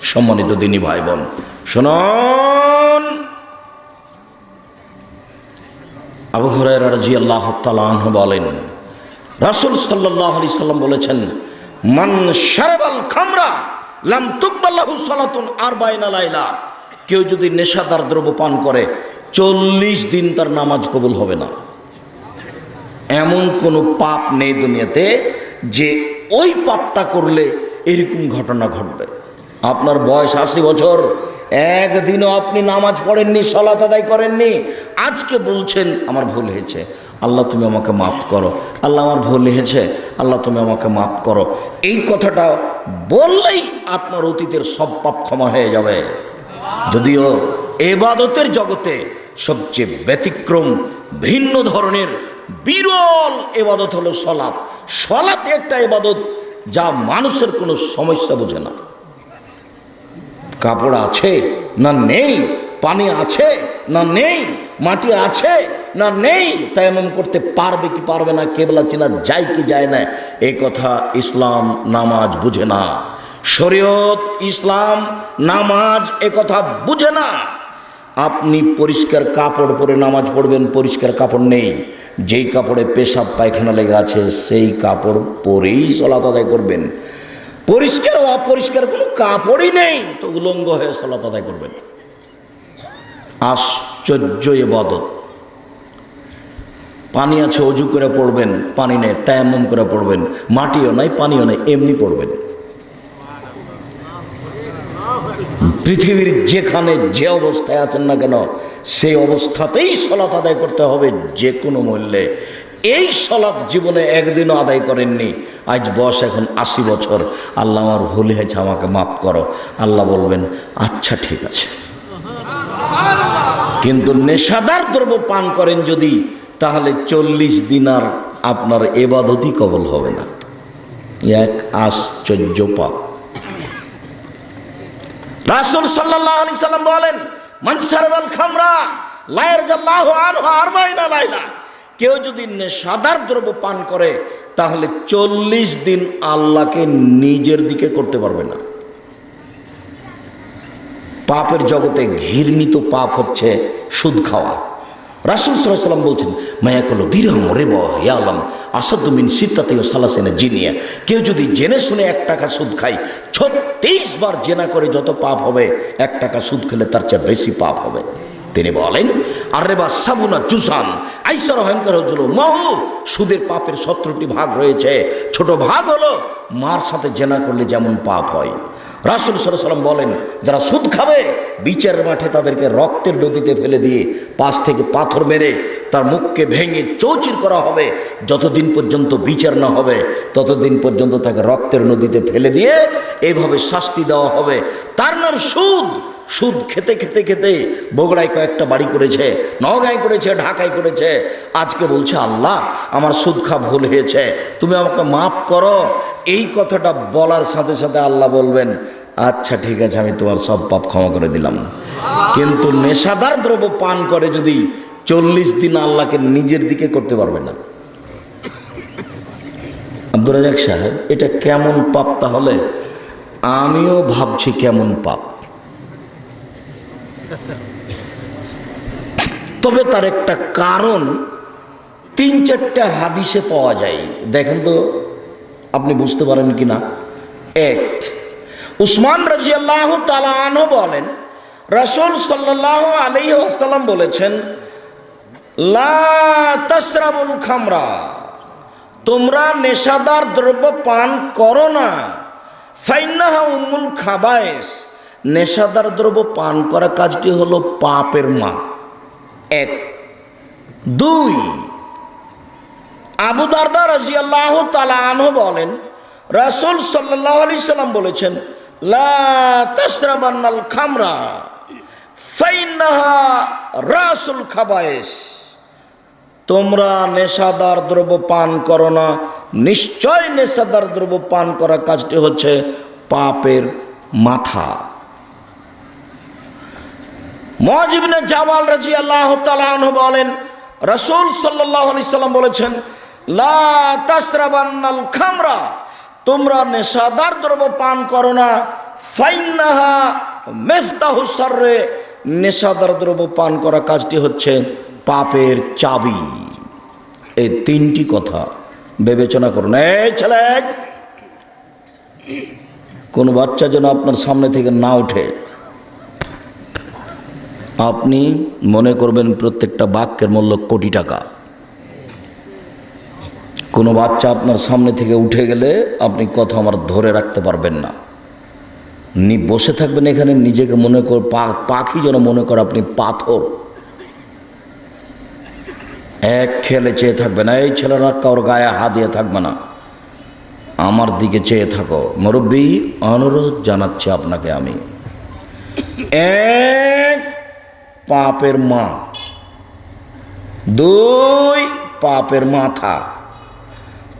সম্মানিত দিনী ভাই বোন, শুনুন, আবু হুরায়রা রাদিয়াল্লাহু তাআলা আনহু বলেন, রাসূল সাল্লাল্লাহু আলাইহি সাল্লাম বলেছেন, মান শারাবাল খামরা লাম তুকবাল লাহু সালাতুন 40 লাইলা। কেউ যদি নেশাদার দ্রব্য পান করে 40 দিন তার নামাজ কবুল হবে না। এমন কোনো পাপ নেই দুনিয়াতে যে ওই পাপটা করলে এরকম ঘটনা ঘটবে। আপনার বয়স 80 বছর, একদিনও আপনি নামাজ পড়েননি, সালাত আদায় করেননি, আজকে বলছেন আমার ভুল হয়েছে, আল্লাহ তুমি আমাকে মাফ করো, আল্লাহ আমার ভুল হয়েছে, আল্লাহ তুমি আমাকে মাফ করো, এই কথাটা বললেই আপনার অতীতের সব পাপ ক্ষমা হয়ে যাবে। যদিও ইবাদতের জগতে সবচেয়ে ব্যতিক্রম, ভিন্ন ধরনের বিরল ইবাদত হলো সালাত। সালাত একটা ইবাদত যা মানুষের কোনো সমস্যা বোঝে না। কাপড় আছে না নেই, পানি আছে না নেই, মাটি আছে না নেই, তায়াম্মুম করতে পারবে কি পারবে না, কেবলা চেনা যায় কি যায় না, এই কথা ইসলাম নামাজ বুঝে না। শরীয়ত, ইসলাম, নামাজ এ কথা বুঝে না। আপনি পরিষ্কার কাপড় পরে নামাজ পড়বেন, পরিষ্কার কাপড় নেই, যেই কাপড়ে পেশাব পায়খানা লেগে আছে সেই কাপড় পরেই সালাত আদায় করবেন। পরিষ্কার অপরিষ্কার কোনো কাপড়ই নেই তো উলঙ্গ হয়ে সালাত আদায় করবেন। আশ্চর্য ইবাদত। পানি আছে ওযু করে পড়বেন, পানি নেই তায়াম্মুম করে পড়বেন, মাটিও নাই পানিও নাই এমনি পড়বেন। পৃথিবীর যেখানে যে অবস্থায় আছেন না কেন সেই অবস্থাতেই সালাত আদায় করতে হবে যে কোনো মূল্যে। এই সালাত জীবনে একদিনও আদায় করেননি, আজ বয়স এখন 80 বছর, আল্লাহ আমার ভুল হয়েছে আমাকে মাফ করো, আল্লাহ বলবেন আচ্ছা ঠিক আছে। কিন্তু নেশাদার দ্রব্য পান করেন যদি, তাহলে 40 দিন আর আপনার ইবাদতই কবুল হবে না। এক আশ্চর্য পাপ। রাসূল সাল্লাল্লাহু আলাইহি সাল্লাম বলেন, মান শারাবাল খামরা লা ইয়ারজাল্লাহু আনহু 40 লাইলা। কেউ যদি নেশাদার দ্রব্য পান করে তাহলে 40 দিন আল্লাহকে নিজের দিকে করতে পারবে না। পাপের জগতে ঘৃণিত পাপ হচ্ছে সুদ খাওয়া। রাসূল সাল্লাল্লাহু আলাইহি সাল্লাম বলছেন, মায়াকুল দিরহাম রিবা ইয়ালাম আসাদু মিন সিত্তাতি ওয়া সালাসিনা জিনিয়া। কেউ যদি জেনে শুনে 1 টাকা সুদ খায়, 36 বার জেনা করে যত পাপ হবে, 1 টাকা সুদ খেলে তার চেয়ে বেশি পাপ হবে। তিনি বলেন, আর রেবা সাবুনা জুসান আইসার ভয়ঙ্কর হল মহু। সুদের পাপের 17টি ভাগ রয়েছে। ছোট ভাগ হলো মার সাথে জেনা করলে যেমন পাপ হয়। রাসূল সাল্লাল্লাহু আলাইহি সাল্লাম বলেন, যারা সুদ খাবে বিচারের মাঠে তাদেরকে রক্তের নদীতে ফেলে দিয়ে পাশ থেকে পাথর মেরে তার মুখকে ভেঙে চৌচির করা হবে। যতদিন পর্যন্ত বিচার না হবে ততদিন পর্যন্ত তাকে রক্তের নদীতে ফেলে দিয়ে এইভাবে শাস্তি দেওয়া হবে। তার নাম সুদ। সুদ খেতে খেতে খেতে বগুড়ায় কয়েকটা বাড়ি করেছে, নওগাঁয় করেছে, ঢাকায় করেছে। আজকে বলছে, আল্লাহ আমার সুদ খা ভুল হয়েছে, তুমি আমাকে মাফ করো। এই কথাটা বলার সাথে সাথে আল্লাহ বলবেন, আচ্ছা ঠিক আছে, আমি তোমার সব পাপ ক্ষমা করে দিলাম। কিন্তু নেশাদার দ্রব্য পান করে যদি 40 দিন আল্লাহকে নিজের দিকে করতে পারবে না। আব্দুর রাজ্জাক সাহেব, এটা কেমন পাপ? তাহলে আমিও ভাবছি কেমন পাপ। তবে তার একটা কারণ 3-4টা হাদিসে পাওয়া যায়। দেখেন তো আপনি বুঝতে পারেন কিনা। 1, উসমান রাদিয়াল্লাহু তাআলা আনহু বলেন, রাসূল সাল্লাল্লাহু আলাইহি ওয়াসাল্লাম বলেছেন, লা তাশরাবুল খামরা, তোমরা নেশাদার দ্রব্য পান করো না, ফাইন্নাহা উম্মুল খাবায়েস, নেশাদার দ্রব্য পান করা কাজটি হলো পাপের মা। 1, 2, আবু দারদা রাদিয়াল্লাহু তাআলা আনহু বলেন, রাসূল সাল্লাল্লাহু আলাইহি সাল্লাম বলেছেন, লা তাশরাবান্নাল খামরা ফাইন্নাহা রাসুল খাবায়েস, তোমরা নেশাদার দ্রব্য পান করো না, নিশ্চয় নেশাদার দ্রব্য পান করা কাজটি হচ্ছে পাপের মাথা। মুআয ইবনে জাবাল রাদিয়াল্লাহু তাআলা আনহু বলেন, রাসূল সাল্লাল্লাহু আলাইহি সাল্লাম বলেছেন, লা তাশরাবান্নাল খামরা, তোমরা নেশাদার দ্রব্য পান করো না, ফাইন্নাহা মিফতাহুস শাররে, নেশাদার দ্রব্য পান করা কাজটি হচ্ছে পাপের চাবি। এই তিনটি কথা বিবেচনা করুন। এই ছেলে, কোন বাচ্চা যেন আপনার সামনে থেকে না ওঠে। আপনি মনে করবেন প্রত্যেকটা বাক্যের মূল্য কোটি টাকা। কোনো বাচ্চা আপনার সামনে থেকে উঠে গেলে আপনি কথা আমার ধরে রাখতে পারবেন না। বসে থাকবেন এখানে, নিজেকে মনে কর পাখি যেন মনে করে আপনি পাথর। এক খেলে চেয়ে থাকবে না। এই ছেলেরা কারোর গায়ে হাত দিয়ে থাকবে না, আমার দিকে চেয়ে থাকো। মুরব্বী, অনুরোধ জানাচ্ছি আপনাকে আমি। এক, পাপের মা। দুই, পাপের মাথা।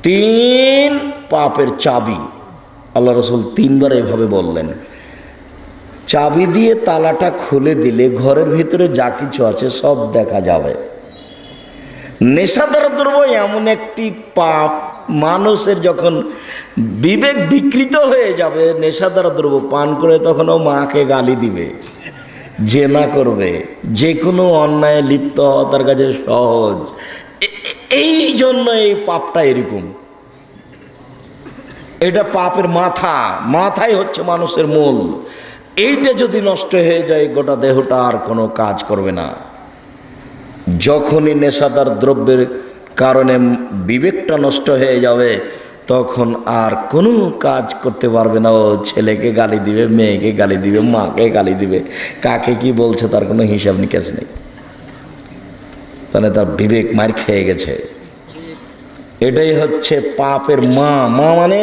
তিন, পাপের চাবি। আল্লাহ রসুল তিনবার এভাবে বললেন। চাবি দিয়ে তালাটা খুলে দিলে ঘরের ভিতরে যা কিছু আছে সব দেখা যাবে। নেশাদার দ্রব্য এমন একটি পাপ, মানুষের যখন বিবেক বিকৃত হয়ে যাবে নেশাদার দ্রব্য পান করে, তখন ও মাকে গালি দিবে, জেনা করবে, যে কোনো অন্যায় লিপ্ত হওয়া তার কাছে সহজ। এই জন্য এই পাপটা এরকম। এটা পাপের মাথা, মাথাই হচ্ছে মানুষের মূল। এইটা যদি নষ্ট হয়ে যায় গোটা দেহটা আর কোনো কাজ করবে না। যখনই নেশাদার দ্রব্যের কারণে বিবেকটা নষ্ট হয়ে যাবে তখন আর কোনো কাজ করতে পারবে না। ও ছেলেকে গালি দিবে, মেয়েকে গালি দিবে, মাকে গালি দিবে, কাকে কি বলছে তার কোনো হিসাব নিকাশ নেই। তাহলে তার বিবেক মার খেয়ে গেছে। এটাই হচ্ছে পাপের মা। মা মানে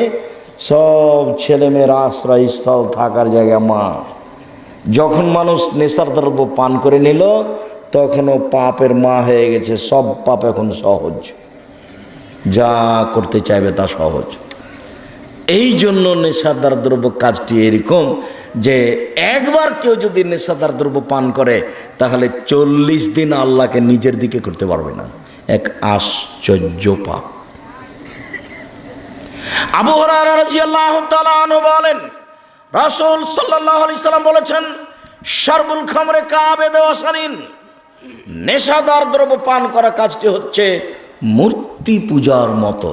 সব ছেলেমেয়ের আশ্রয়স্থল, থাকার জায়গা মা। যখন মানুষ নেশার দ্রব্য পান করে নিল তখনও পাপের মা হয়ে গেছে। সব পাপ এখন সহজ, যা করতে চাইবে তা সহজ। এই জন্য নেশাদার দ্রব্য কাজটি এরকম যে একবার কেউ যদি নেশাদার দ্রব্য পান করে তাহলে 40 দিন আল্লাহকে নিজের দিকে করতে পারবে না। এক আশ্চর্য পাপ। আবু হুরায়রা রাদিয়াল্লাহু তাআলা আনহু বলেন, রাসূল সাল্লাল্লাহু আলাইহি সাল্লাম বলেছেন, শারবুল খামরে কাবেদে ওয়াসানিন, নেশাদার দ্রব্য পান করা কাজটি হচ্ছে মূর্তি পূজার মতো।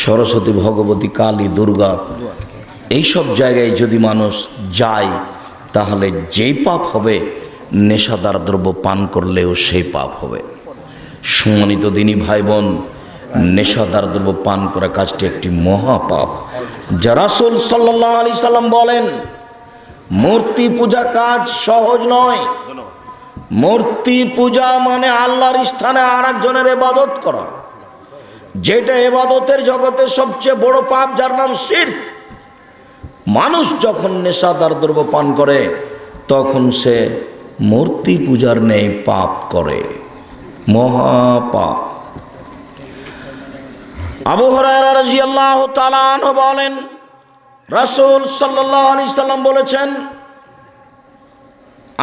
সরস্বতী, ভগবতী, কালী, দুর্গা এইসব জায়গায় যদি মানুষ যায় তাহলে যেই পাপ হবে নেশাদার দ্রব্য পান করলেও সেই পাপ হবে। সম্মানিত দিনী ভাই বোন, নেশাদার দ্রব্য পান করা কাজটি একটি মহাপাপ। যা রাসূল সাল্লাল্লাহু আলাইহি সাল্লাম বলেন, মূর্তি পূজা কাজ সহজ নয়। মূর্তি পূজা মানে আল্লাহর স্থানে আরেকজনের ইবাদত করা, যেটা ইবাদতের জগতে সবচেয়ে বড় পাপ, যার নাম শিরক। মানুষ যখন নেশাদার দ্রব্য পান করে তখন সে মূর্তি পূজার ন্যায় পাপ করে, মহাপাপ। আবু হুরায়রা রাদিয়াল্লাহু তাআলা আনহু বলেন, রাসূল সাল্লাল্লাহু আলাইহি সাল্লাম বলেছেন,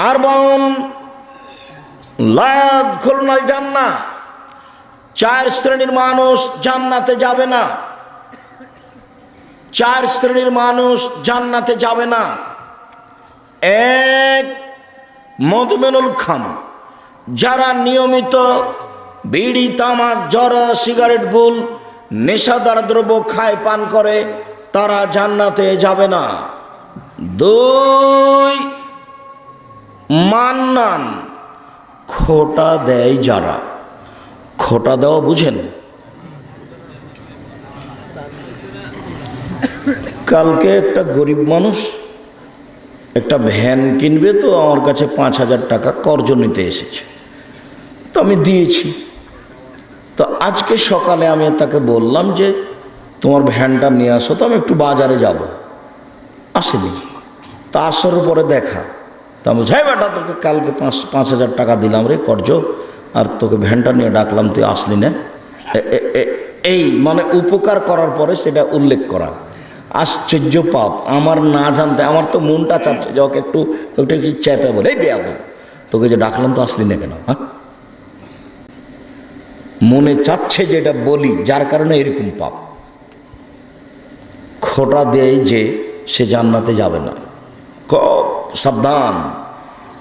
আরবাউন লা ইয়াদখুলুনাল জান্নাহ, 4 শ্রেণীর মানুষ জান্নাতে যাবে না। 4 শ্রেণীর মানুষ জান্নাতে যাবে না। এক, মদমেনুল খামর, যারা নিয়মিত বিড়ি, তামাক, জর্দা, সিগারেট, গুল, নেশাদার দ্রব্য খায়, পান করে, তারা জান্নাতে যাবে না। 2, মান্নান, খোটা দেয় যারা। খোটা দেওয়া বুঝেন? কালকে একটা গরিব মানুষ একটা ভ্যান কিনবে, তো আমার কাছে 5,000 টাকা কর্জ নিতে এসেছে, তো আমি দিয়েছি। তো আজকে সকালে আমি তাকে বললাম যে তোমার ভ্যানটা নিয়ে আসো, তো আমি একটু বাজারে যাব। আসেনি। তা আসার পরে দেখা, তা আমি বলছি, বেটা তোকে কালকে 5,000 টাকা দিলাম রে কর্জ, আর তোকে ভ্যানটা নিয়ে ডাকলাম, তুই আসলি না। এই মানে উপকার করার পরে সেটা উল্লেখ করা। আশ্চর্য পাপ। আমার না জানতে আমার তো মনটা চাচ্ছে যে ওকে একটু কি চেপে বলে, এই বেয়াদব, তোকে যে ডাকলাম তো আসলি না কেন? হ্যাঁ, মনে চাচ্ছে যে এটা বলি, যার কারণে এরকম পাপ। খোটা দেয় যে সে জান্নাতে যাবে না। খুব সাবধান,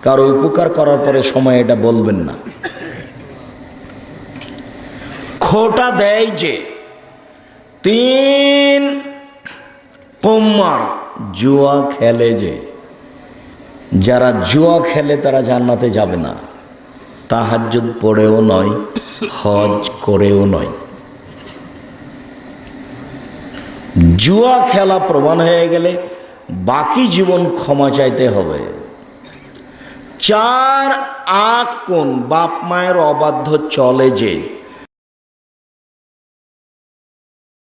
কারো উপকার করার পরে সময় এটা বলবেন না। খোটা দেয় যে 3 কুমার জুয়া খেলে, যে যারা জুয়া খেলে তারা জান্নাতে যাবে না, তাহাজ্জুদ পড়েও নয়, হজ করেও নয়। জুয়া খেলা প্রমাণ হয়ে গেলে বাকি জীবন ক্ষমা চাইতে হবে। 4 আকুন বাপ মায়ের অবাধ্য চলে যে